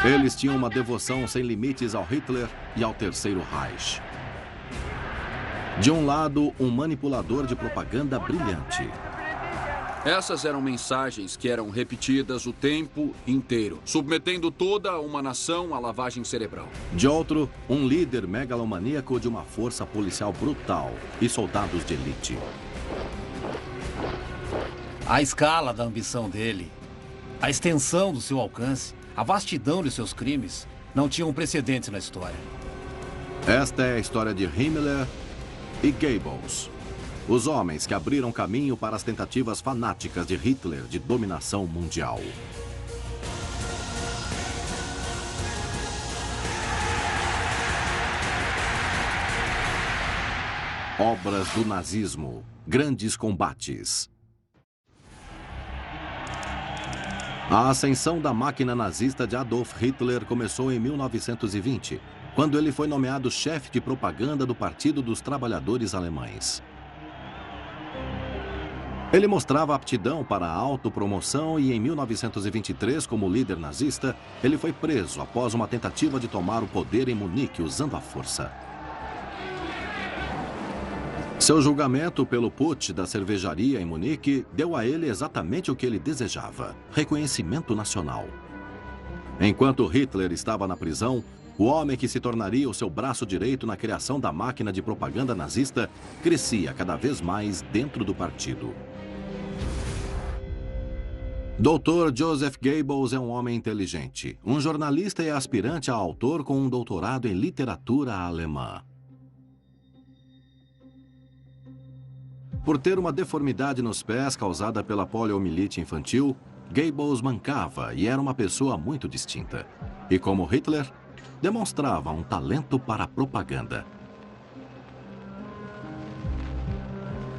Eles tinham uma devoção sem limites ao Hitler e ao Terceiro Reich. De um lado, um manipulador de propaganda brilhante. Essas eram mensagens que eram repetidas o tempo inteiro, submetendo toda uma nação à lavagem cerebral. De outro, um líder megalomaníaco de uma força policial brutal e soldados de elite. A escala da ambição dele, a extensão do seu alcance, a vastidão de seus crimes não tinham precedentes na história. Esta é a história de Himmler e Goebbels. Os homens que abriram caminho para as tentativas fanáticas de Hitler de dominação mundial. Obras do nazismo. Grandes combates. A ascensão da máquina nazista de Adolf Hitler começou em 1920, quando ele foi nomeado chefe de propaganda do Partido dos Trabalhadores Alemães. Ele mostrava aptidão para a autopromoção e em 1923, como líder nazista, ele foi preso após uma tentativa de tomar o poder em Munique usando a força. Seu julgamento pelo putsch da cervejaria em Munique deu a ele exatamente o que ele desejava: reconhecimento nacional. Enquanto Hitler estava na prisão, o homem que se tornaria o seu braço direito na criação da máquina de propaganda nazista crescia cada vez mais dentro do partido. Dr. Joseph Goebbels é um homem inteligente, um jornalista e aspirante a autor com um doutorado em literatura alemã. Por ter uma deformidade nos pés causada pela poliomielite infantil, Goebbels mancava e era uma pessoa muito distinta. E como Hitler, demonstrava um talento para a propaganda.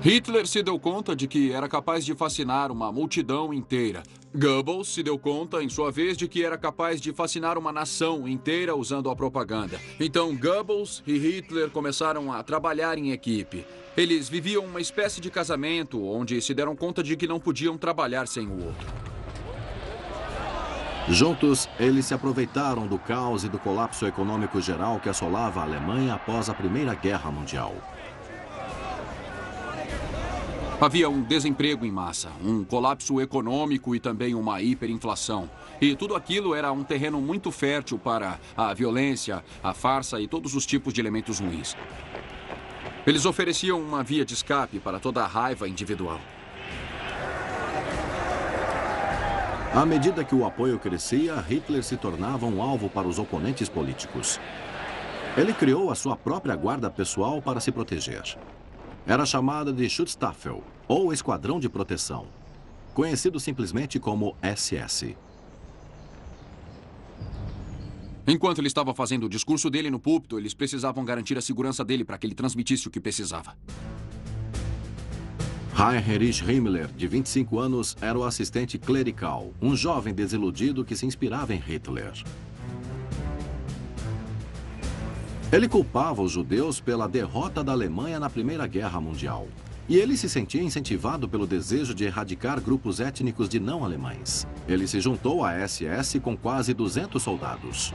Hitler se deu conta de que era capaz de fascinar uma multidão inteira. Goebbels se deu conta, em sua vez, de que era capaz de fascinar uma nação inteira usando a propaganda. Então, Goebbels e Hitler começaram a trabalhar em equipe. Eles viviam uma espécie de casamento, onde se deram conta de que não podiam trabalhar sem o outro. Juntos, eles se aproveitaram do caos e do colapso econômico geral que assolava a Alemanha após a Primeira Guerra Mundial. Havia um desemprego em massa, um colapso econômico e também uma hiperinflação. E tudo aquilo era um terreno muito fértil para a violência, a farsa e todos os tipos de elementos ruins. Eles ofereciam uma via de escape para toda a raiva individual. À medida que o apoio crescia, Hitler se tornava um alvo para os oponentes políticos. Ele criou a sua própria guarda pessoal para se proteger. Era chamada de Schutzstaffel, ou Esquadrão de Proteção, conhecido simplesmente como SS. Enquanto ele estava fazendo o discurso dele no púlpito, eles precisavam garantir a segurança dele para que ele transmitisse o que precisava. Heinrich Himmler, de 25 anos, era o assistente clerical, um jovem desiludido que se inspirava em Hitler. Ele culpava os judeus pela derrota da Alemanha na Primeira Guerra Mundial. E ele se sentia incentivado pelo desejo de erradicar grupos étnicos de não-alemães. Ele se juntou à SS com quase 200 soldados.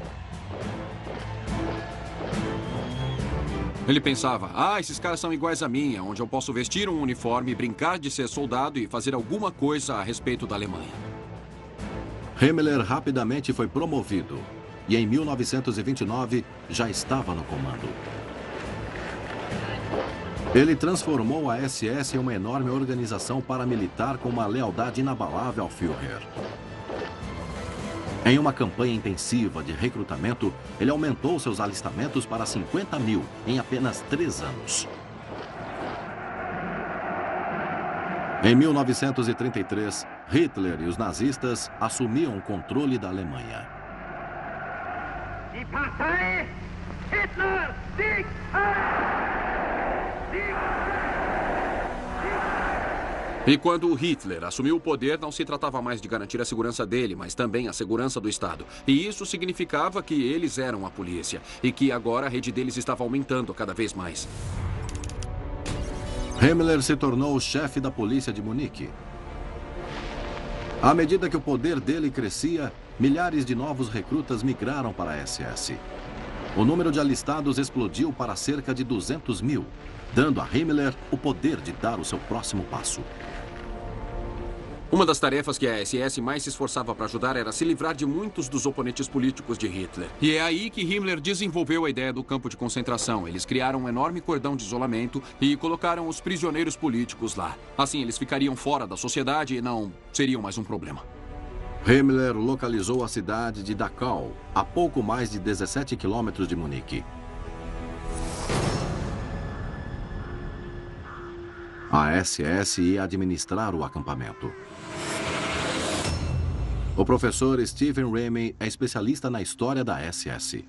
Ele pensava, esses caras são iguais a mim, onde eu posso vestir um uniforme, brincar de ser soldado e fazer alguma coisa a respeito da Alemanha. Himmler rapidamente foi promovido e em 1929 já estava no comando. Ele transformou a SS em uma enorme organização paramilitar com uma lealdade inabalável ao Führer. Em uma campanha intensiva de recrutamento, ele aumentou seus alistamentos para 50 mil em apenas 3 anos. Em 1933, Hitler e os nazistas assumiam o controle da Alemanha. Die Partei Hitler Sieg Heil! E quando Hitler assumiu o poder, não se tratava mais de garantir a segurança dele, mas também a segurança do Estado. E isso significava que eles eram a polícia e que agora a rede deles estava aumentando cada vez mais. Himmler se tornou o chefe da polícia de Munique. À medida que o poder dele crescia, milhares de novos recrutas migraram para a SS. O número de alistados explodiu para cerca de 200 mil, dando a Himmler o poder de dar o seu próximo passo. Uma das tarefas que a SS mais se esforçava para ajudar era se livrar de muitos dos oponentes políticos de Hitler. E é aí que Himmler desenvolveu a ideia do campo de concentração. Eles criaram um enorme cordão de isolamento e colocaram os prisioneiros políticos lá. Assim, eles ficariam fora da sociedade e não seriam mais um problema. Himmler localizou a cidade de Dachau, a pouco mais de 17 quilômetros de Munique. A SS ia administrar o acampamento. O professor Stephen Ramey é especialista na história da SS.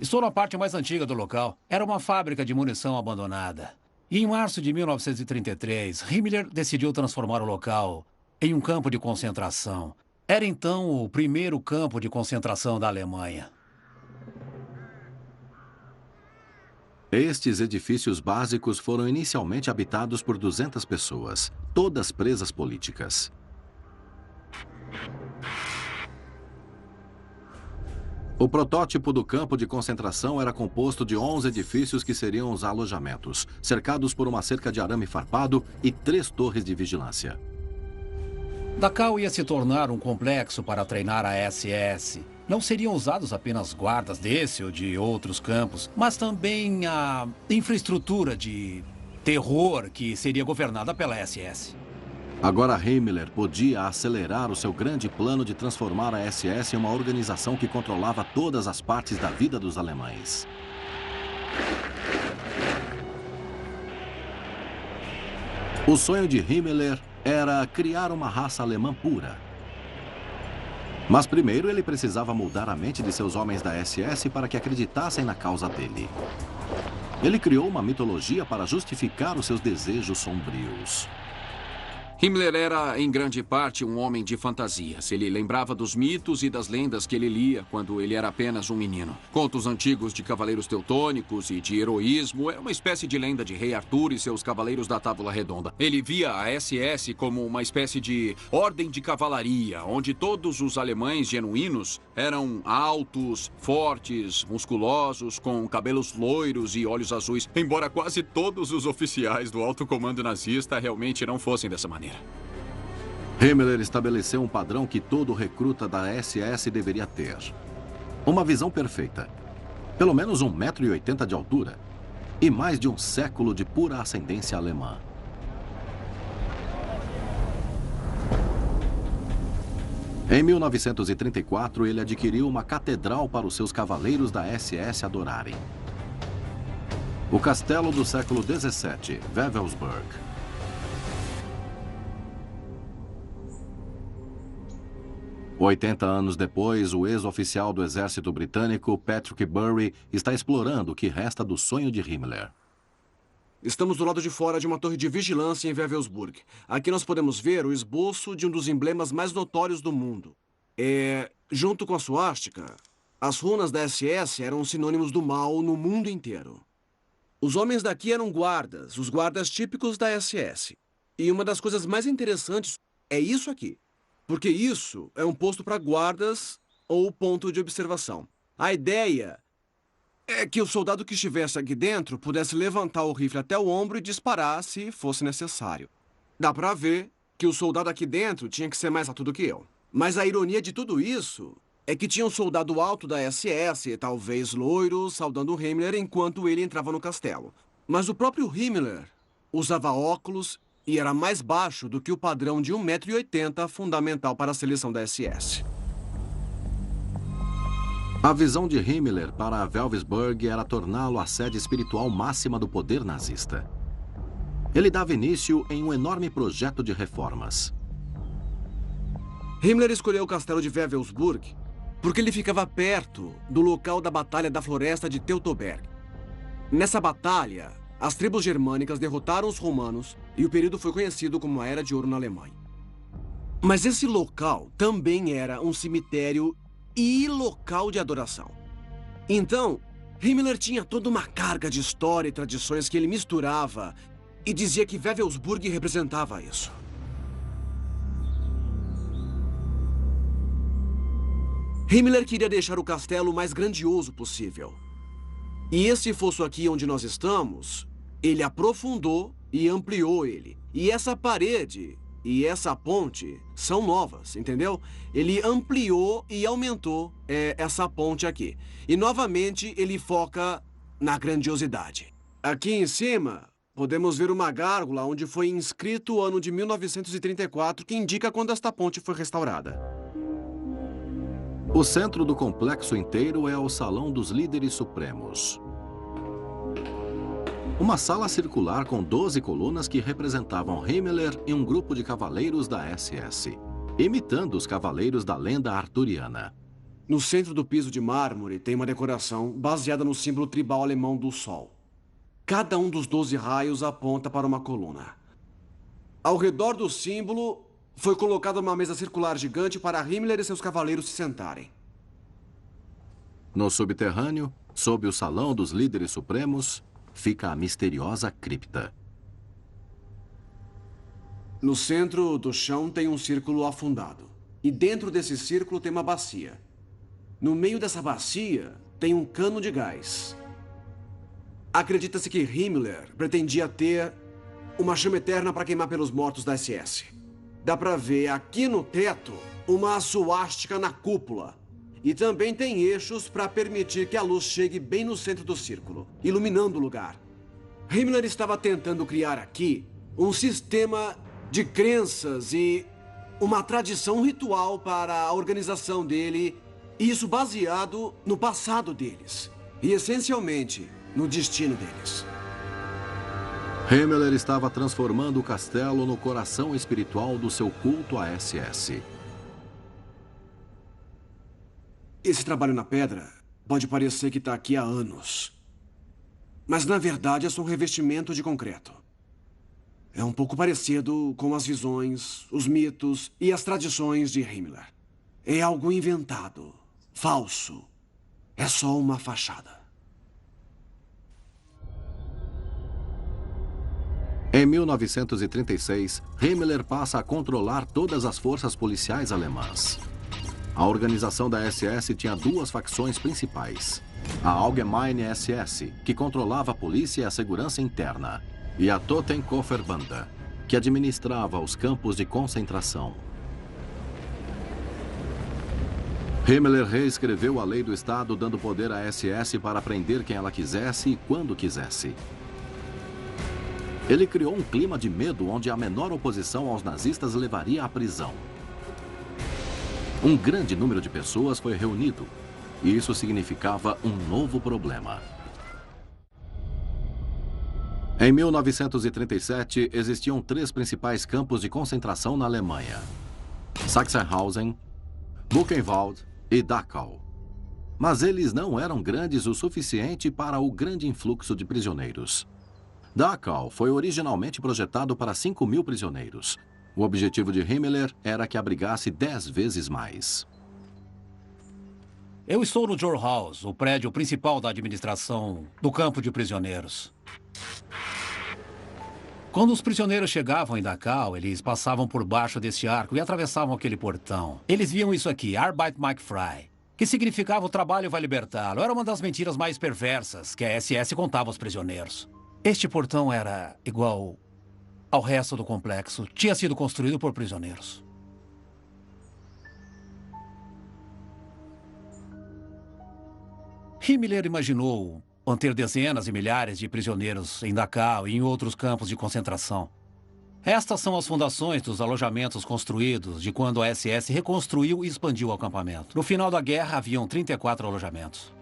Estou na parte mais antiga do local. Era uma fábrica de munição abandonada. E em março de 1933, Himmler decidiu transformar o local em um campo de concentração. Era então o primeiro campo de concentração da Alemanha. Estes edifícios básicos foram inicialmente habitados por 200 pessoas, todas presas políticas. O protótipo do campo de concentração era composto de 11 edifícios que seriam os alojamentos, cercados por uma cerca de arame farpado e 3 torres de vigilância. Dachau ia se tornar um complexo para treinar a SS. Não seriam usados apenas guardas desse ou de outros campos, mas também a infraestrutura de terror que seria governada pela SS. Agora Himmler podia acelerar o seu grande plano de transformar a SS em uma organização que controlava todas as partes da vida dos alemães. O sonho de Himmler era criar uma raça alemã pura. Mas primeiro ele precisava mudar a mente de seus homens da SS para que acreditassem na causa dele. Ele criou uma mitologia para justificar os seus desejos sombrios. Himmler era, em grande parte, um homem de fantasias. Ele lembrava dos mitos e das lendas que ele lia quando ele era apenas um menino. Contos antigos de cavaleiros teutônicos e de heroísmo. Era uma espécie de lenda de Rei Arthur e seus cavaleiros da Tábula Redonda. Ele via a SS como uma espécie de ordem de cavalaria, onde todos os alemães genuínos eram altos, fortes, musculosos, com cabelos loiros e olhos azuis, embora quase todos os oficiais do alto comando nazista realmente não fossem dessa maneira. Himmler estabeleceu um padrão que todo recruta da SS deveria ter. Uma visão perfeita. Pelo menos 1,80 m de altura. E mais de um século de pura ascendência alemã. Em 1934, ele adquiriu uma catedral para os seus cavaleiros da SS adorarem. O castelo do século XVII, Wewelsburg. Oitenta anos depois, o ex-oficial do exército britânico, Patrick Bury, está explorando o que resta do sonho de Himmler. Estamos do lado de fora de uma torre de vigilância em Wewelsburg. Aqui nós podemos ver o esboço de um dos emblemas mais notórios do mundo. Junto com a suástica, as runas da SS eram sinônimos do mal no mundo inteiro. Os homens daqui eram guardas, os guardas típicos da SS. E uma das coisas mais interessantes é isso aqui. Porque isso é um posto para guardas ou ponto de observação. A ideia é que o soldado que estivesse aqui dentro pudesse levantar o rifle até o ombro e disparar se fosse necessário. Dá para ver que o soldado aqui dentro tinha que ser mais alto do que eu. Mas a ironia de tudo isso é que tinha um soldado alto da SS, talvez loiro, saudando Himmler enquanto ele entrava no castelo. Mas o próprio Himmler usava óculos e era mais baixo do que o padrão de 1,80 m fundamental para a seleção da SS. A visão de Himmler para Wewelsburg era torná-lo a sede espiritual máxima do poder nazista. Ele dava início em um enorme projeto de reformas. Himmler escolheu o castelo de Wewelsburg porque ele ficava perto do local da Batalha da Floresta de Teutoberg. Nessa batalha, as tribos germânicas derrotaram os romanos e o período foi conhecido como a Era de Ouro na Alemanha. Mas esse local também era um cemitério e local de adoração. Então, Himmler tinha toda uma carga de história e tradições que ele misturava e dizia que Wewelsburg representava isso. Himmler queria deixar o castelo o mais grandioso possível. E esse fosso aqui onde nós estamos, ele aprofundou e ampliou ele. E essa parede e essa ponte são novas, entendeu? Ele ampliou e aumentou essa ponte aqui. E novamente ele foca na grandiosidade. Aqui em cima, podemos ver uma gárgula onde foi inscrito o ano de 1934, que indica quando esta ponte foi restaurada. O centro do complexo inteiro é o Salão dos Líderes Supremos. Uma sala circular com 12 colunas que representavam Himmler e um grupo de cavaleiros da SS, imitando os cavaleiros da lenda arturiana. No centro do piso de mármore tem uma decoração baseada no símbolo tribal alemão do Sol. Cada um dos 12 raios aponta para uma coluna. Ao redor do símbolo foi colocada uma mesa circular gigante para Himmler e seus cavaleiros se sentarem. No subterrâneo, sob o Salão dos Líderes Supremos, fica a misteriosa cripta. No centro do chão tem um círculo afundado. E dentro desse círculo tem uma bacia. No meio dessa bacia tem um cano de gás. Acredita-se que Himmler pretendia ter uma chama eterna para queimar pelos mortos da SS. Dá para ver aqui no teto uma suástica na cúpula. E também tem eixos para permitir que a luz chegue bem no centro do círculo, iluminando o lugar. Himmler estava tentando criar aqui um sistema de crenças e uma tradição ritual para a organização dele, e isso baseado no passado deles e, essencialmente, no destino deles. Himmler estava transformando o castelo no coração espiritual do seu culto à SS. Esse trabalho na pedra pode parecer que está aqui há anos. Mas, na verdade, é só um revestimento de concreto. É um pouco parecido com as visões, os mitos e as tradições de Himmler. É algo inventado, falso. É só uma fachada. Em 1936, Himmler passa a controlar todas as forças policiais alemãs. A organização da SS tinha duas facções principais. A Allgemeine SS, que controlava a polícia e a segurança interna, e a Totenkopfbande, que administrava os campos de concentração. Himmler reescreveu a lei do Estado, dando poder à SS para prender quem ela quisesse e quando quisesse. Ele criou um clima de medo onde a menor oposição aos nazistas levaria à prisão. Um grande número de pessoas foi reunido, e isso significava um novo problema. Em 1937, existiam 3 principais campos de concentração na Alemanha: Sachsenhausen, Buchenwald e Dachau. Mas eles não eram grandes o suficiente para o grande influxo de prisioneiros. Dachau foi originalmente projetado para 5.000 prisioneiros. O objetivo de Himmler era que abrigasse 10 vezes mais. Eu estou no Joe House, o prédio principal da administração do campo de prisioneiros. Quando os prisioneiros chegavam em Dachau, eles passavam por baixo desse arco e atravessavam aquele portão. Eles viam isso aqui, Arbeit macht frei, que significava o trabalho vai libertá-lo. Era uma das mentiras mais perversas que a SS contava aos prisioneiros. Este portão era igual ao resto do complexo. Tinha sido construído por prisioneiros. Himmler imaginou manter dezenas e milhares de prisioneiros em Dachau e em outros campos de concentração. Estas são as fundações dos alojamentos construídos de quando a SS reconstruiu e expandiu o acampamento. No final da guerra, haviam 34 alojamentos.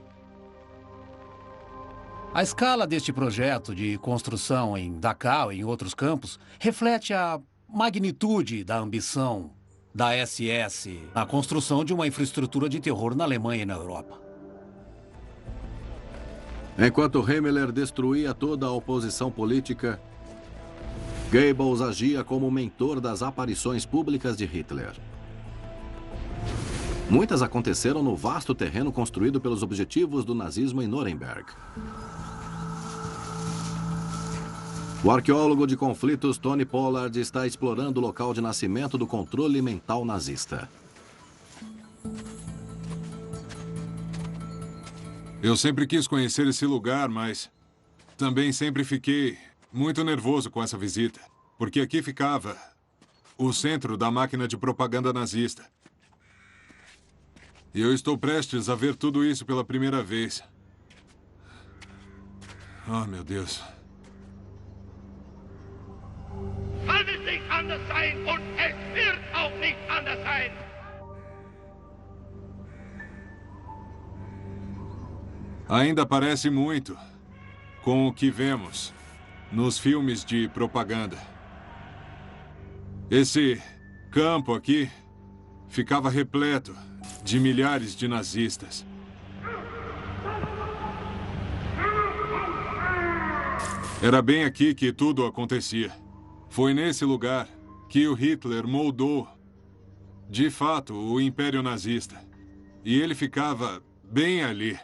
A escala deste projeto de construção em Dachau e em outros campos reflete a magnitude da ambição da SS na construção de uma infraestrutura de terror na Alemanha e na Europa. Enquanto Himmler destruía toda a oposição política, Goebbels agia como mentor das aparições públicas de Hitler. Muitas aconteceram no vasto terreno construído pelos objetivos do nazismo em Nuremberg. O arqueólogo de conflitos Tony Pollard está explorando o local de nascimento do controle mental nazista. Eu sempre quis conhecer esse lugar, mas também sempre fiquei muito nervoso com essa visita, porque aqui ficava o centro da máquina de propaganda nazista. E eu estou prestes a ver tudo isso pela primeira vez. Oh, meu Deus. Kann es nicht anders sein und es wird auch nicht anders sein. Ainda parece muito com o que vemos nos filmes de propaganda. Esse campo aqui ficava repleto de milhares de nazistas. Era bem aqui que tudo acontecia. Foi nesse lugar que o Hitler moldou, de fato, o Império Nazista. E ele ficava bem ali.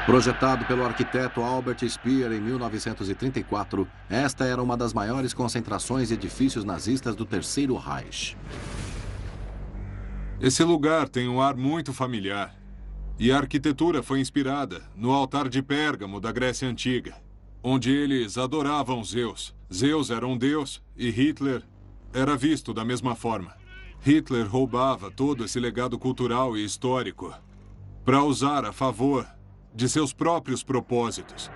Projetado pelo arquiteto Albert Speer em 1934, esta era uma das maiores concentrações de edifícios nazistas do Terceiro Reich. Esse lugar tem um ar muito familiar. E a arquitetura foi inspirada no altar de Pérgamo da Grécia Antiga, onde eles adoravam Zeus. Zeus era um deus e Hitler era visto da mesma forma. Hitler roubava todo esse legado cultural e histórico para usar a favor de seus próprios propósitos.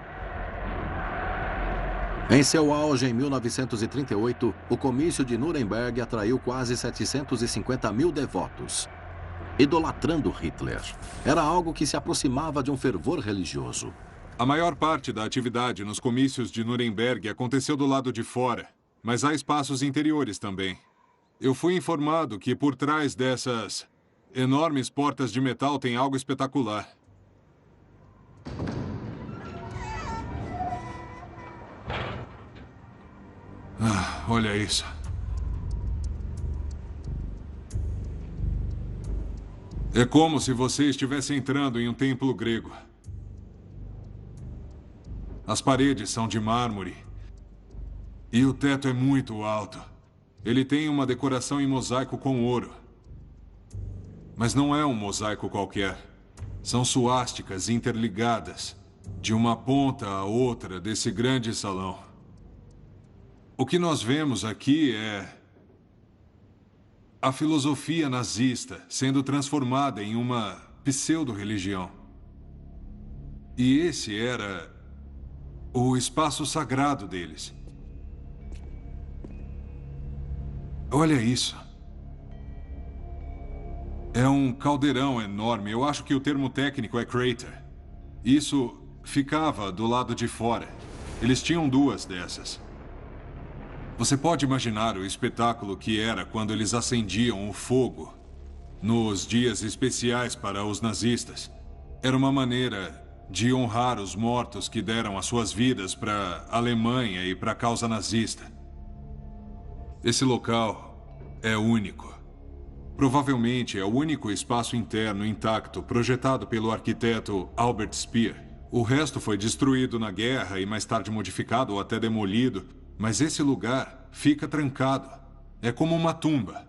Em seu auge, em 1938, o comício de Nuremberg atraiu quase 750 mil devotos, idolatrando Hitler. Era algo que se aproximava de um fervor religioso. A maior parte da atividade nos comícios de Nuremberg aconteceu do lado de fora, mas há espaços interiores também. Eu fui informado que por trás dessas enormes portas de metal tem algo espetacular. Olha isso. É como se você estivesse entrando em um templo grego. As paredes são de mármore e o teto é muito alto. Ele tem uma decoração em mosaico com ouro. Mas não é um mosaico qualquer. São suásticas interligadas de uma ponta à outra desse grande salão. O que nós vemos aqui é a filosofia nazista sendo transformada em uma pseudo-religião. E esse era o espaço sagrado deles. Olha isso. É um caldeirão enorme. Eu acho que o termo técnico é crater. Isso ficava do lado de fora. Eles tinham duas dessas. Você pode imaginar o espetáculo que era quando eles acendiam o fogo nos dias especiais para os nazistas. Era uma maneira de honrar os mortos que deram as suas vidas para a Alemanha e para a causa nazista. Esse local é único. Provavelmente é o único espaço interno intacto projetado pelo arquiteto Albert Speer. O resto foi destruído na guerra e mais tarde modificado ou até demolido. Mas esse lugar fica trancado. É como uma tumba.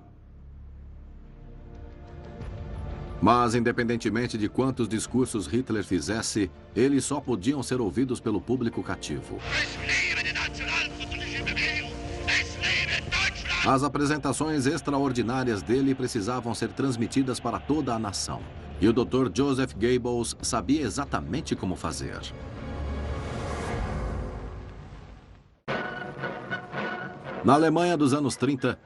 Mas, independentemente de quantos discursos Hitler fizesse, eles só podiam ser ouvidos pelo público cativo. As apresentações extraordinárias dele precisavam ser transmitidas para toda a nação. E o Dr. Joseph Goebbels sabia exatamente como fazer. Na Alemanha dos anos 30,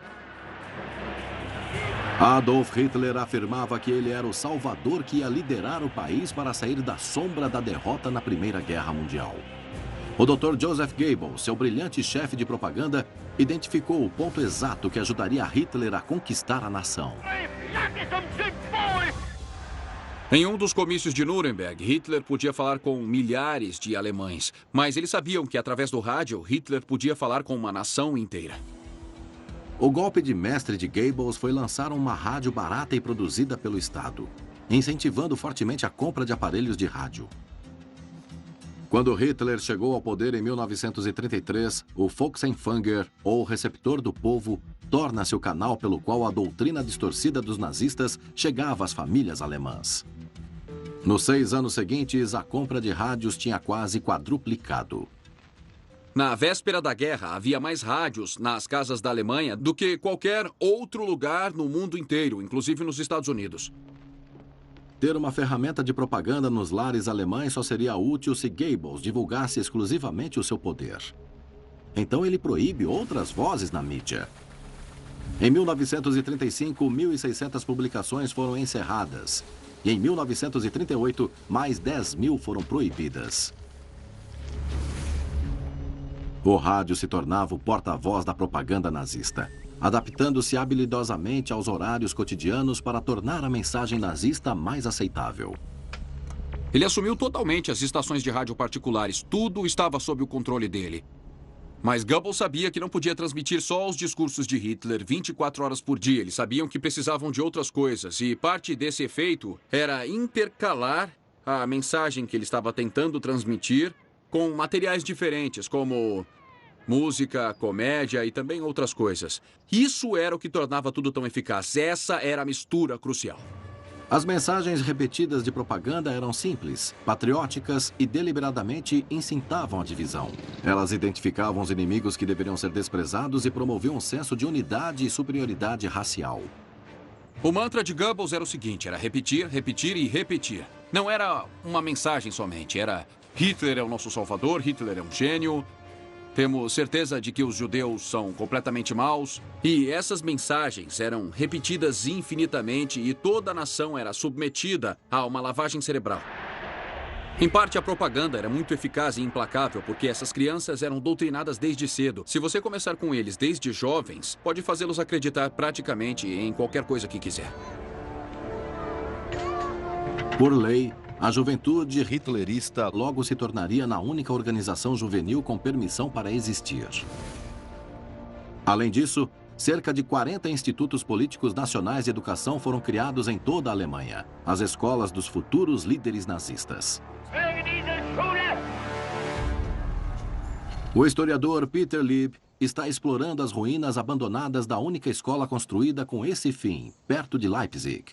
Adolf Hitler afirmava que ele era o salvador que ia liderar o país para sair da sombra da derrota na Primeira Guerra Mundial. O Dr. Joseph Goebbels, seu brilhante chefe de propaganda, identificou o ponto exato que ajudaria Hitler a conquistar a nação. Em um dos comícios de Nuremberg, Hitler podia falar com milhares de alemães, mas eles sabiam que, através do rádio, Hitler podia falar com uma nação inteira. O golpe de mestre de Goebbels foi lançar uma rádio barata e produzida pelo Estado, incentivando fortemente a compra de aparelhos de rádio. Quando Hitler chegou ao poder em 1933, o Volksempfänger, ou receptor do povo, torna-se o canal pelo qual a doutrina distorcida dos nazistas chegava às famílias alemãs. Nos 6 anos seguintes, a compra de rádios tinha quase quadruplicado. Na véspera da guerra, havia mais rádios nas casas da Alemanha do que qualquer outro lugar no mundo inteiro, inclusive nos Estados Unidos. Ter uma ferramenta de propaganda nos lares alemães só seria útil se Goebbels divulgasse exclusivamente o seu poder. Então ele proíbe outras vozes na mídia. Em 1935, 1.600 publicações foram encerradas. E em 1938, mais 10.000 foram proibidas. O rádio se tornava o porta-voz da propaganda nazista, adaptando-se habilidosamente aos horários cotidianos para tornar a mensagem nazista mais aceitável. Ele assumiu totalmente as estações de rádio particulares. Tudo estava sob o controle dele. Mas Goebbels sabia que não podia transmitir só os discursos de Hitler 24 horas por dia. Eles sabiam que precisavam de outras coisas. E parte desse efeito era intercalar a mensagem que ele estava tentando transmitir com materiais diferentes, como música, comédia e também outras coisas. Isso era o que tornava tudo tão eficaz. Essa era a mistura crucial. As mensagens repetidas de propaganda eram simples, patrióticas e deliberadamente incitavam a divisão. Elas identificavam os inimigos que deveriam ser desprezados e promoviam um senso de unidade e superioridade racial. O mantra de Goebbels era o seguinte, era repetir, repetir e repetir. Não era uma mensagem somente, era Hitler é o nosso salvador, Hitler é um gênio, temos certeza de que os judeus são completamente maus. E essas mensagens eram repetidas infinitamente e toda a nação era submetida a uma lavagem cerebral. Em parte, a propaganda era muito eficaz e implacável porque essas crianças eram doutrinadas desde cedo. Se você começar com eles desde jovens, pode fazê-los acreditar praticamente em qualquer coisa que quiser. Por lei, a juventude hitlerista logo se tornaria na única organização juvenil com permissão para existir. Além disso, cerca de 40 institutos políticos nacionais de educação foram criados em toda a Alemanha, as escolas dos futuros líderes nazistas. O historiador Peter Lieb está explorando as ruínas abandonadas da única escola construída com esse fim, perto de Leipzig.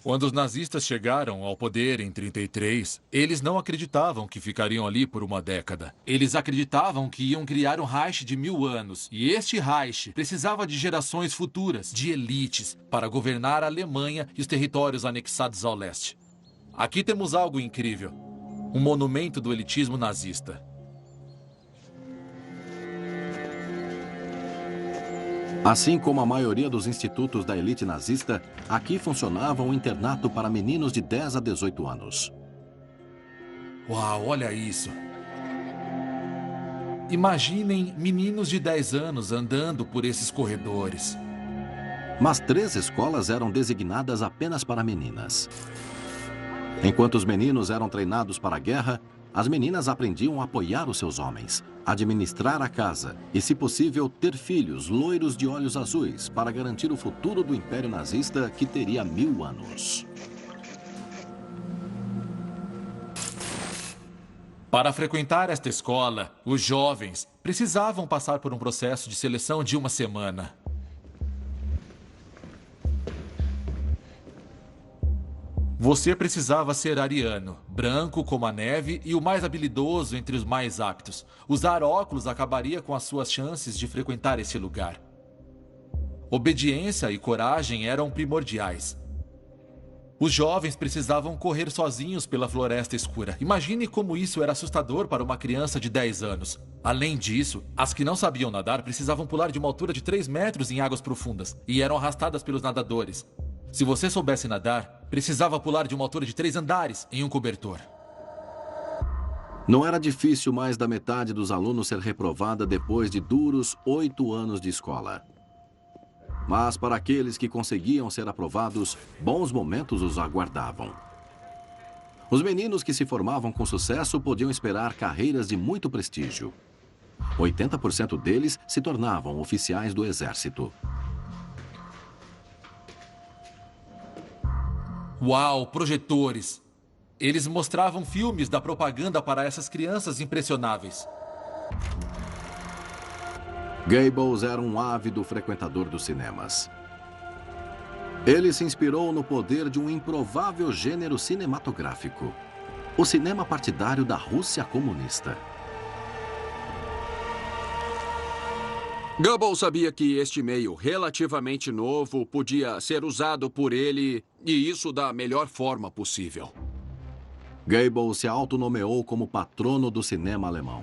Quando os nazistas chegaram ao poder em 1933, eles não acreditavam que ficariam ali por uma década. Eles acreditavam que iam criar um Reich de 1000 anos. E este Reich precisava de gerações futuras, de elites, para governar a Alemanha e os territórios anexados ao leste. Aqui temos algo incrível. Um monumento do elitismo nazista. Assim como a maioria dos institutos da elite nazista, aqui funcionava um internato para meninos de 10 a 18 anos. Uau, olha isso. Imaginem meninos de 10 anos andando por esses corredores. Mas 3 escolas eram designadas apenas para meninas. Enquanto os meninos eram treinados para a guerra, as meninas aprendiam a apoiar os seus homens, administrar a casa e, se possível, ter filhos loiros de olhos azuis para garantir o futuro do Império Nazista que teria 1000 anos. Para frequentar esta escola, os jovens precisavam passar por um processo de seleção de 1 semana. Você precisava ser ariano, branco como a neve e o mais habilidoso entre os mais aptos. Usar óculos acabaria com as suas chances de frequentar esse lugar. Obediência e coragem eram primordiais. Os jovens precisavam correr sozinhos pela floresta escura. Imagine como isso era assustador para uma criança de 10 anos. Além disso, as que não sabiam nadar precisavam pular de uma altura de 3 metros em águas profundas e eram arrastadas pelos nadadores. Se você soubesse nadar, precisava pular de uma altura de 3 andares em um cobertor. Não era difícil mais da metade dos alunos ser reprovada depois de duros 8 anos de escola. Mas para aqueles que conseguiam ser aprovados, bons momentos os aguardavam. Os meninos que se formavam com sucesso podiam esperar carreiras de muito prestígio. 80% deles se tornavam oficiais do exército. Uau, projetores! Eles mostravam filmes da propaganda para essas crianças impressionáveis. Goebbels era um ávido frequentador dos cinemas. Ele se inspirou no poder de um improvável gênero cinematográfico: o cinema partidário da Rússia comunista. Goebbels sabia que este meio relativamente novo podia ser usado por ele, e isso da melhor forma possível. Goebbels se autonomeou como patrono do cinema alemão.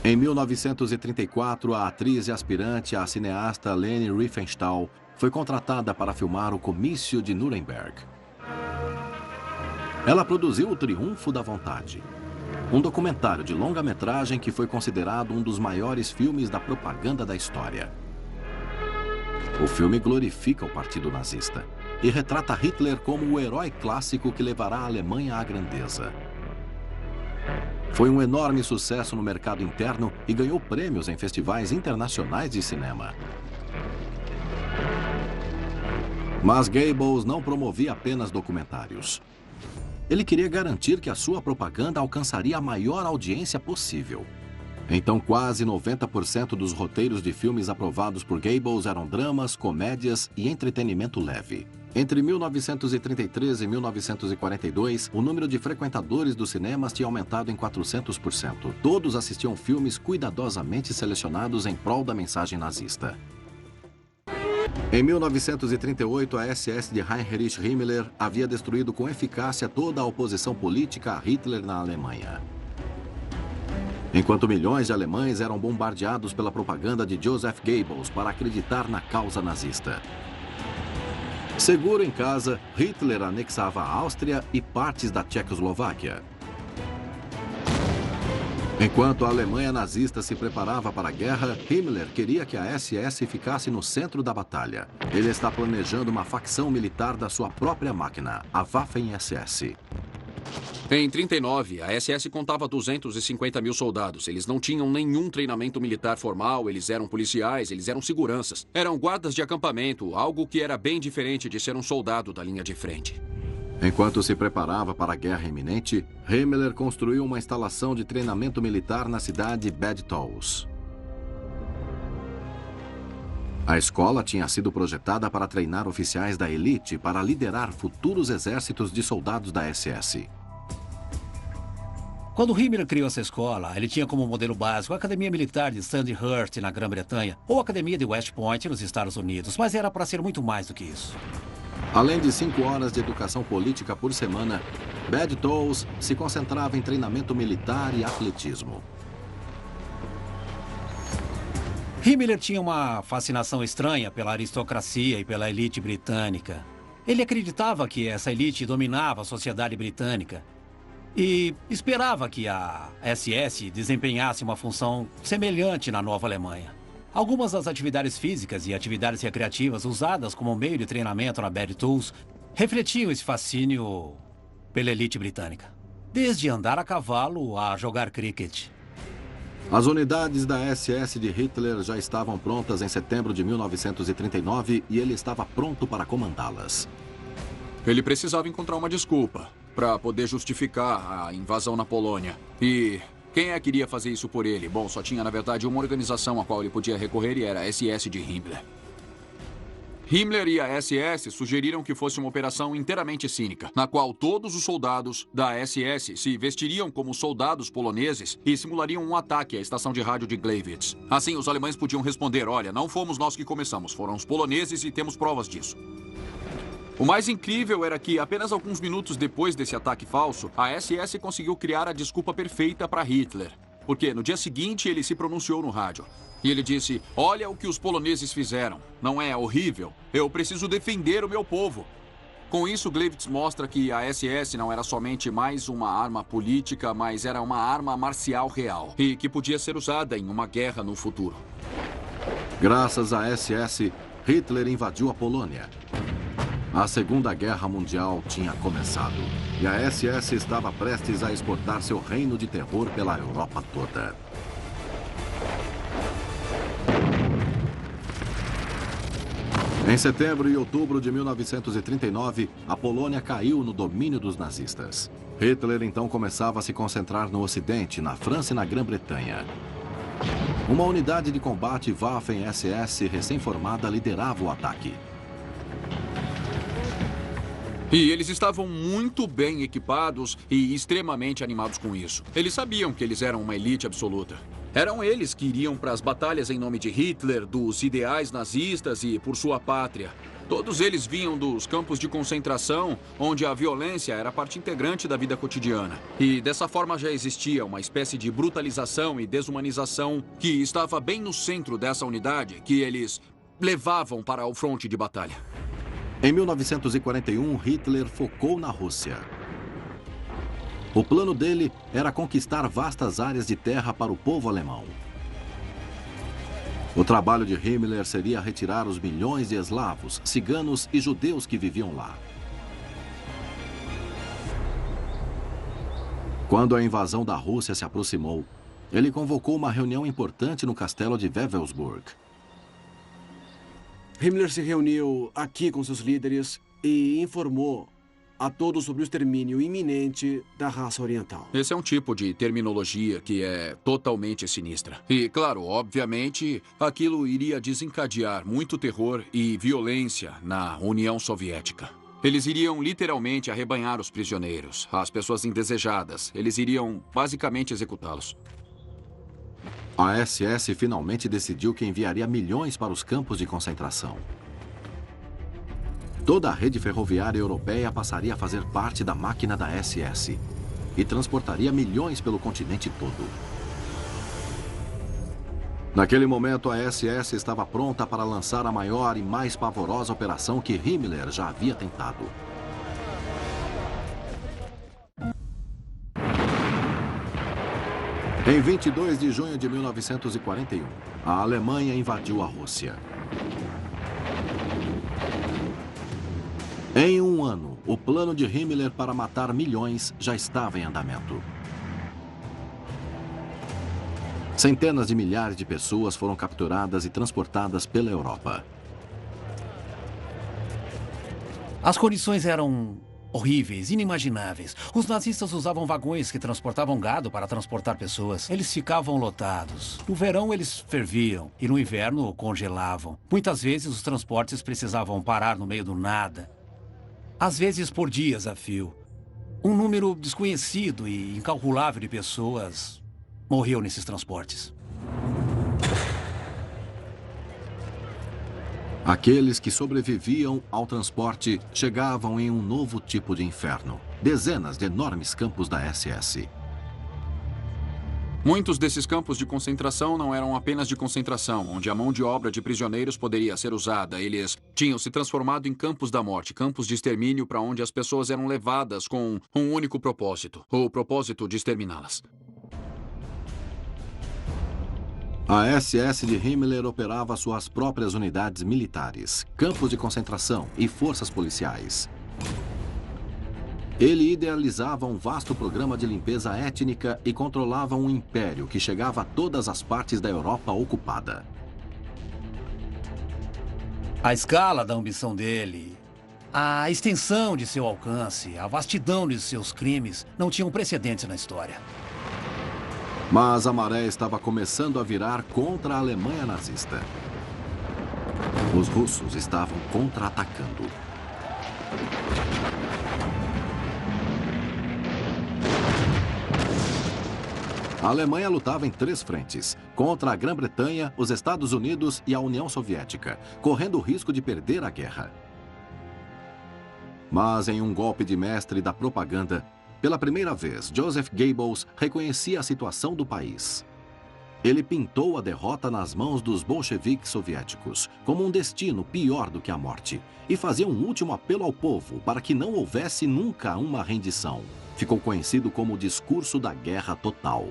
Em 1934, a atriz e aspirante à cineasta Leni Riefenstahl foi contratada para filmar o Comício de Nuremberg. Ela produziu O Triunfo da Vontade, um documentário de longa-metragem que foi considerado um dos maiores filmes da propaganda da história. O filme glorifica o partido nazista e retrata Hitler como o herói clássico que levará a Alemanha à grandeza. Foi um enorme sucesso no mercado interno e ganhou prêmios em festivais internacionais de cinema. Mas Goebbels não promovia apenas documentários. Ele queria garantir que a sua propaganda alcançaria a maior audiência possível. Então, quase 90% dos roteiros de filmes aprovados por Goebbels eram dramas, comédias e entretenimento leve. Entre 1933 e 1942, o número de frequentadores dos cinemas tinha aumentado em 400%. Todos assistiam filmes cuidadosamente selecionados em prol da mensagem nazista. Em 1938, a SS de Heinrich Himmler havia destruído com eficácia toda a oposição política a Hitler na Alemanha. Enquanto milhões de alemães eram bombardeados pela propaganda de Joseph Goebbels para acreditar na causa nazista. Seguro em casa, Hitler anexava a Áustria e partes da Tchecoslováquia. Enquanto a Alemanha nazista se preparava para a guerra, Himmler queria que a SS ficasse no centro da batalha. Ele está planejando uma facção militar da sua própria máquina, a Waffen-SS. Em 1939, a SS contava 250 mil soldados. Eles não tinham nenhum treinamento militar formal, eles eram policiais, eles eram seguranças. Eram guardas de acampamento, algo que era bem diferente de ser um soldado da linha de frente. Enquanto se preparava para a guerra iminente, Himmler construiu uma instalação de treinamento militar na cidade de Bad Tölz. A escola tinha sido projetada para treinar oficiais da elite para liderar futuros exércitos de soldados da SS. Quando Himmler criou essa escola, ele tinha como modelo básico a Academia Militar de Sandhurst, na Grã-Bretanha, ou a Academia de West Point, nos Estados Unidos, mas era para ser muito mais do que isso. Além de 5 horas de educação política por semana, Bad Tölz se concentrava em treinamento militar e atletismo. Himmler tinha uma fascinação estranha pela aristocracia e pela elite britânica. Ele acreditava que essa elite dominava a sociedade britânica e esperava que a SS desempenhasse uma função semelhante na Nova Alemanha. Algumas das atividades físicas e atividades recreativas usadas como meio de treinamento na Bad Tölz refletiam esse fascínio pela elite britânica. Desde andar a cavalo a jogar cricket. As unidades da SS de Hitler já estavam prontas em setembro de 1939 e ele estava pronto para comandá-las. Ele precisava encontrar uma desculpa para poder justificar a invasão na Polônia. E quem é que iria fazer isso por ele? Bom, só tinha, na verdade, uma organização a qual ele podia recorrer e era a SS de Himmler. Himmler e a SS sugeriram que fosse uma operação inteiramente cínica, na qual todos os soldados da SS se vestiriam como soldados poloneses e simulariam um ataque à estação de rádio de Gleiwitz. Assim, os alemães podiam responder: olha, não fomos nós que começamos, foram os poloneses e temos provas disso. O mais incrível era que, apenas alguns minutos depois desse ataque falso, a SS conseguiu criar a desculpa perfeita para Hitler. Porque no dia seguinte ele se pronunciou no rádio. E ele disse: olha o que os poloneses fizeram. Não é horrível? Eu preciso defender o meu povo. Com isso, Gleiwitz mostra que a SS não era somente mais uma arma política, mas era uma arma marcial real. E que podia ser usada em uma guerra no futuro. Graças à SS, Hitler invadiu a Polônia. A Segunda Guerra Mundial tinha começado e a SS estava prestes a exportar seu reino de terror pela Europa toda. Em setembro e outubro de 1939, a Polônia caiu no domínio dos nazistas. Hitler então começava a se concentrar no Ocidente, na França e na Grã-Bretanha. Uma unidade de combate Waffen-SS recém-formada liderava o ataque. E eles estavam muito bem equipados e extremamente animados com isso. Eles sabiam que eles eram uma elite absoluta. Eram eles que iriam para as batalhas em nome de Hitler, dos ideais nazistas e por sua pátria. Todos eles vinham dos campos de concentração, onde a violência era parte integrante da vida cotidiana. E dessa forma já existia uma espécie de brutalização e desumanização que estava bem no centro dessa unidade, que eles levavam para o fronte de batalha. Em 1941, Hitler focou na Rússia. O plano dele era conquistar vastas áreas de terra para o povo alemão. O trabalho de Himmler seria retirar os milhões de eslavos, ciganos e judeus que viviam lá. Quando a invasão da Rússia se aproximou, ele convocou uma reunião importante no castelo de Wewelsburg. Himmler se reuniu aqui com seus líderes e informou a todos sobre o extermínio iminente da raça oriental. Esse é um tipo de terminologia que é totalmente sinistra. E, claro, obviamente, aquilo iria desencadear muito terror e violência na União Soviética. Eles iriam literalmente arrebanhar os prisioneiros, as pessoas indesejadas. Eles iriam basicamente executá-los. A SS finalmente decidiu que enviaria milhões para os campos de concentração. Toda a rede ferroviária europeia passaria a fazer parte da máquina da SS e transportaria milhões pelo continente todo. Naquele momento, a SS estava pronta para lançar a maior e mais pavorosa operação que Himmler já havia tentado. Em 22 de junho de 1941, a Alemanha invadiu a Rússia. Em um ano, o plano de Himmler para matar milhões já estava em andamento. Centenas de milhares de pessoas foram capturadas e transportadas pela Europa. As condições eram horríveis, inimagináveis. Os nazistas usavam vagões que transportavam gado para transportar pessoas. Eles ficavam lotados. No verão, eles ferviam e no inverno, congelavam. Muitas vezes, os transportes precisavam parar no meio do nada. Às vezes por dias a fio. Um número desconhecido e incalculável de pessoas morreu nesses transportes. Aqueles que sobreviviam ao transporte chegavam em um novo tipo de inferno. Dezenas de enormes campos da SS. Muitos desses campos de concentração não eram apenas de concentração, onde a mão de obra de prisioneiros poderia ser usada. Eles tinham se transformado em campos da morte, campos de extermínio para onde as pessoas eram levadas com um único propósito, o propósito de exterminá-las. A SS de Himmler operava suas próprias unidades militares, campos de concentração e forças policiais. Ele idealizava um vasto programa de limpeza étnica e controlava um império que chegava a todas as partes da Europa ocupada. A escala da ambição dele, a extensão de seu alcance, a vastidão de seus crimes não tinham precedentes na história. Mas a maré estava começando a virar contra a Alemanha nazista. Os russos estavam contra-atacando. A Alemanha lutava em 3 frentes, contra a Grã-Bretanha, os Estados Unidos e a União Soviética, correndo o risco de perder a guerra. Mas em um golpe de mestre da propaganda, pela primeira vez, Joseph Goebbels reconhecia a situação do país. Ele pintou a derrota nas mãos dos bolcheviques soviéticos como um destino pior do que a morte e fazia um último apelo ao povo para que não houvesse nunca uma rendição. Ficou conhecido como o discurso da guerra total.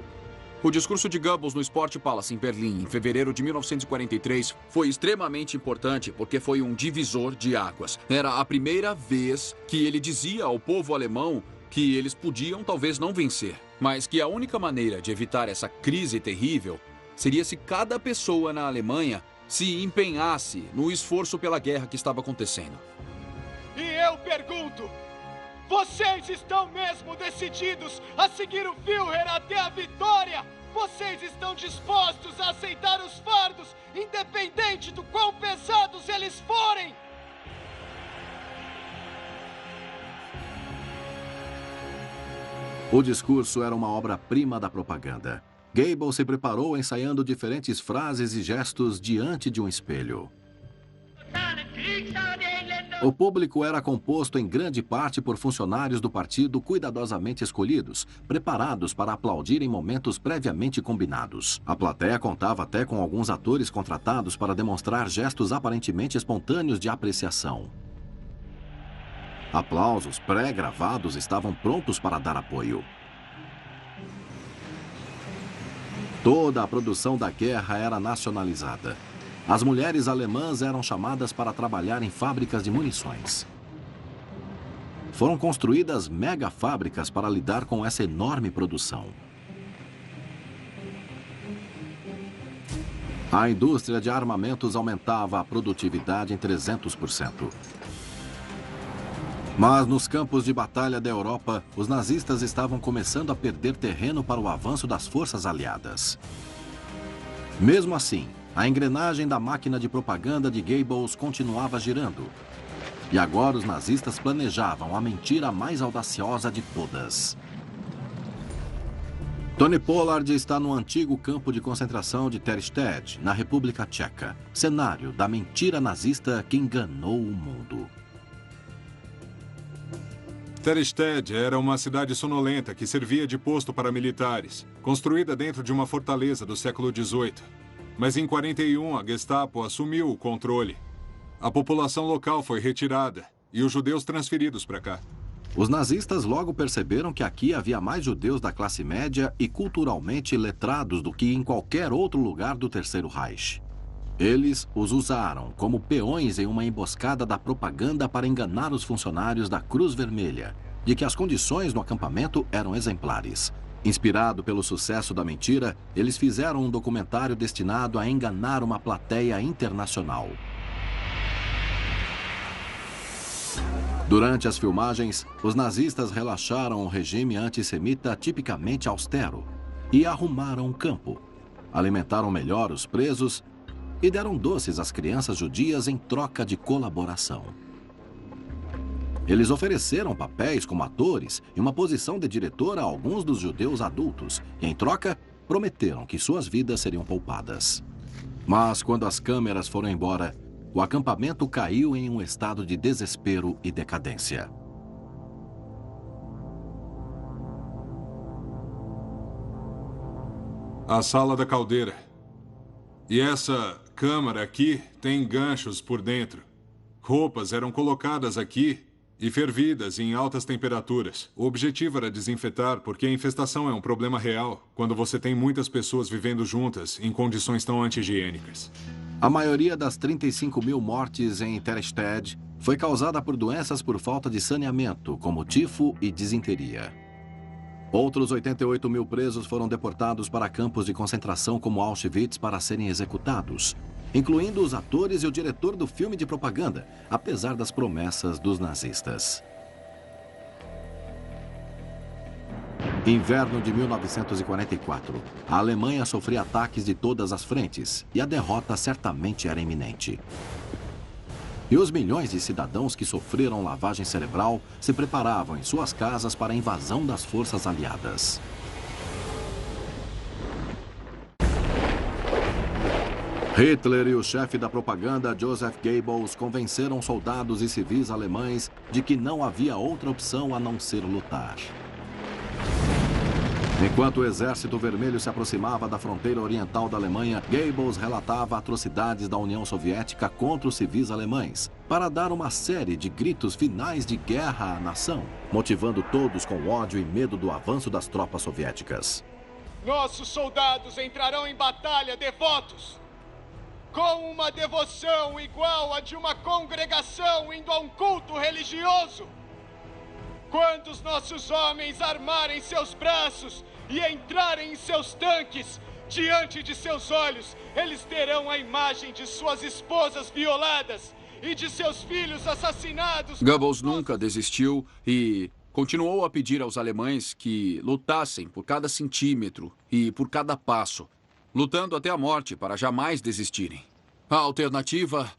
O discurso de Goebbels no Sport Palace, em Berlim, em fevereiro de 1943, foi extremamente importante porque foi um divisor de águas. Era a primeira vez que ele dizia ao povo alemão que eles podiam talvez não vencer, mas que a única maneira de evitar essa crise terrível seria se cada pessoa na Alemanha se empenhasse no esforço pela guerra que estava acontecendo. E eu pergunto, vocês estão mesmo decididos a seguir o Führer até a vitória? Vocês estão dispostos a aceitar os fardos, independente do quão pesados eles forem? O discurso era uma obra-prima da propaganda. Goebbels se preparou ensaiando diferentes frases e gestos diante de um espelho. O público era composto em grande parte por funcionários do partido cuidadosamente escolhidos, preparados para aplaudir em momentos previamente combinados. A plateia contava até com alguns atores contratados para demonstrar gestos aparentemente espontâneos de apreciação. Aplausos pré-gravados estavam prontos para dar apoio. Toda a produção da guerra era nacionalizada. As mulheres alemãs eram chamadas para trabalhar em fábricas de munições. Foram construídas megafábricas para lidar com essa enorme produção. A indústria de armamentos aumentava a produtividade em 300%. Mas nos campos de batalha da Europa, os nazistas estavam começando a perder terreno para o avanço das forças aliadas. Mesmo assim, a engrenagem da máquina de propaganda de Goebbels continuava girando. E agora os nazistas planejavam a mentira mais audaciosa de todas. Tony Pollard está no antigo campo de concentração de Terstedt, na República Tcheca, cenário da mentira nazista que enganou o mundo. Terstedt era uma cidade sonolenta que servia de posto para militares, construída dentro de uma fortaleza do século XVIII. Mas em 41, a Gestapo assumiu o controle. A população local foi retirada e os judeus transferidos para cá. Os nazistas logo perceberam que aqui havia mais judeus da classe média e culturalmente letrados do que em qualquer outro lugar do Terceiro Reich. Eles os usaram como peões em uma emboscada da propaganda para enganar os funcionários da Cruz Vermelha de que as condições no acampamento eram exemplares. Inspirado pelo sucesso da mentira, eles fizeram um documentário destinado a enganar uma plateia internacional. Durante as filmagens, os nazistas relaxaram o regime antissemita tipicamente austero e arrumaram um campo. Alimentaram melhor os presos e deram doces às crianças judias em troca de colaboração. Eles ofereceram papéis como atores e uma posição de diretor a alguns dos judeus adultos e, em troca, prometeram que suas vidas seriam poupadas. Mas, quando as câmeras foram embora, o acampamento caiu em um estado de desespero e decadência. A sala da caldeira. E essa câmara aqui tem ganchos por dentro. Roupas eram colocadas aqui e fervidas em altas temperaturas. O objetivo era desinfetar, porque a infestação é um problema real quando você tem muitas pessoas vivendo juntas em condições tão anti-higiênicas. A maioria das 35 mil mortes em Terstedt foi causada por doenças por falta de saneamento, como tifo e disenteria. Outros 88 mil presos foram deportados para campos de concentração como Auschwitz para serem executados, incluindo os atores e o diretor do filme de propaganda, apesar das promessas dos nazistas. Inverno de 1944. A Alemanha sofria ataques de todas as frentes e a derrota certamente era iminente. E os milhões de cidadãos que sofreram lavagem cerebral se preparavam em suas casas para a invasão das forças aliadas. Hitler e o chefe da propaganda, Joseph Goebbels, convenceram soldados e civis alemães de que não havia outra opção a não ser lutar. Enquanto o Exército Vermelho se aproximava da fronteira oriental da Alemanha, Goebbels relatava atrocidades da União Soviética contra os civis alemães, para dar uma série de gritos finais de guerra à nação, motivando todos com ódio e medo do avanço das tropas soviéticas. Nossos soldados entrarão em batalha devotos, com uma devoção igual à de uma congregação indo a um culto religioso. Quando os nossos homens armarem seus braços e entrarem em seus tanques, Diante de seus olhos, eles terão a imagem de suas esposas violadas e de seus filhos assassinados. Goebbels nunca desistiu e continuou a pedir aos alemães que lutassem por cada centímetro e por cada passo, lutando até a morte para jamais desistirem. A alternativa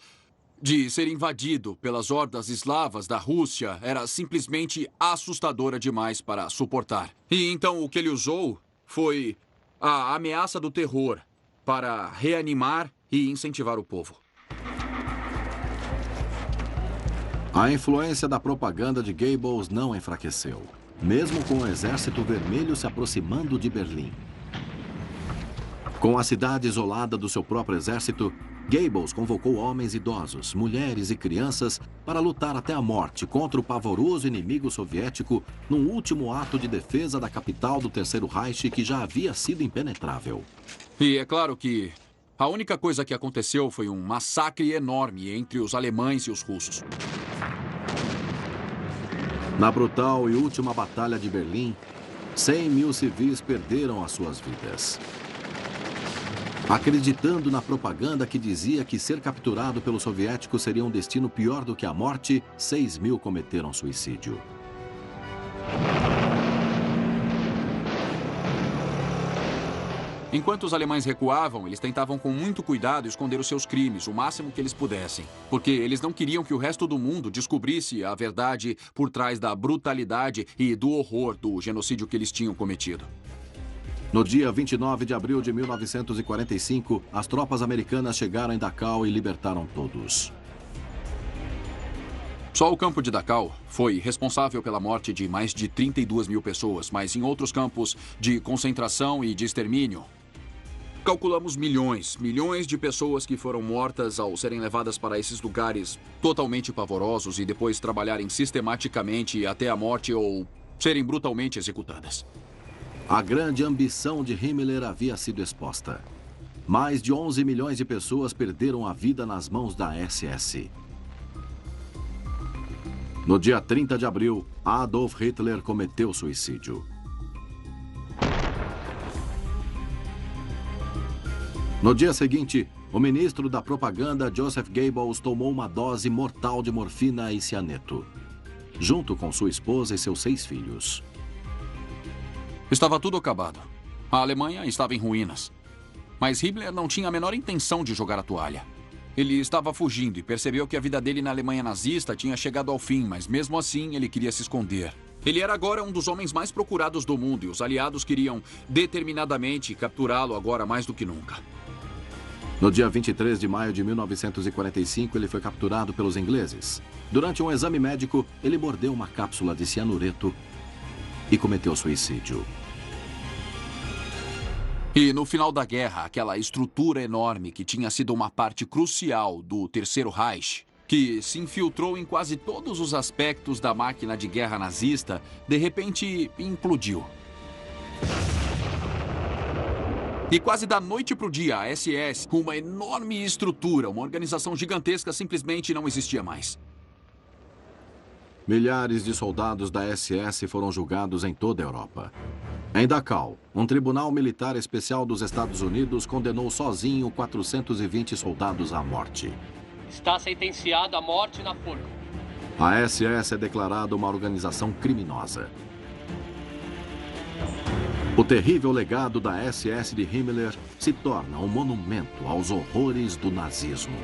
de ser invadido pelas hordas eslavas da Rússia era simplesmente assustadora demais para suportar. E então o que ele usou foi a ameaça do terror para reanimar e incentivar o povo. A influência da propaganda de Goebbels não enfraqueceu, mesmo com o Exército Vermelho se aproximando de Berlim. Com a cidade isolada do seu próprio exército, Goebbels convocou homens idosos, mulheres e crianças para lutar até a morte contra o pavoroso inimigo soviético num último ato de defesa da capital do Terceiro Reich que já havia sido impenetrável. E é claro que a única coisa que aconteceu foi um massacre enorme entre os alemães e os russos. Na brutal e última batalha de Berlim, 100 mil civis perderam as suas vidas. Acreditando na propaganda que dizia que ser capturado pelos soviéticos seria um destino pior do que a morte, 6 mil cometeram suicídio. Enquanto os alemães recuavam, eles tentavam com muito cuidado esconder os seus crimes, o máximo que eles pudessem. Porque eles não queriam que o resto do mundo descobrisse a verdade por trás da brutalidade e do horror do genocídio que eles tinham cometido. No dia 29 de abril de 1945, as tropas americanas chegaram em Dachau e libertaram todos. Só o campo de Dachau foi responsável pela morte de mais de 32 mil pessoas, mas em outros campos de concentração e de extermínio, calculamos milhões de pessoas que foram mortas ao serem levadas para esses lugares totalmente pavorosos e depois trabalharem sistematicamente até a morte ou serem brutalmente executadas. A grande ambição de Himmler havia sido exposta. Mais de 11 milhões de pessoas perderam a vida nas mãos da SS. No dia 30 de abril, Adolf Hitler cometeu suicídio. No dia seguinte, o ministro da propaganda Joseph Goebbels tomou uma dose mortal de morfina e cianeto, junto com sua esposa e seus 6 filhos. Estava tudo acabado. A Alemanha estava em ruínas. Mas Himmler não tinha a menor intenção de jogar a toalha. Ele estava fugindo e percebeu que a vida dele na Alemanha nazista tinha chegado ao fim, mas mesmo assim ele queria se esconder. Ele era agora um dos homens mais procurados do mundo e os aliados queriam determinadamente capturá-lo agora mais do que nunca. No dia 23 de maio de 1945, ele foi capturado pelos ingleses. Durante um exame médico, ele mordeu uma cápsula de cianureto e cometeu suicídio. E no final da guerra, aquela estrutura enorme que tinha sido uma parte crucial do Terceiro Reich, que se infiltrou em quase todos os aspectos da máquina de guerra nazista, de repente implodiu. E quase da noite para o dia, a SS, com uma enorme estrutura, uma organização gigantesca, simplesmente não existia mais. Milhares de soldados da SS foram julgados em toda a Europa. Em Dachau, um tribunal militar especial dos Estados Unidos condenou sozinho 420 soldados à morte. Está sentenciado à morte na forca. A SS é declarada uma organização criminosa. O terrível legado da SS de Himmler se torna um monumento aos horrores do nazismo.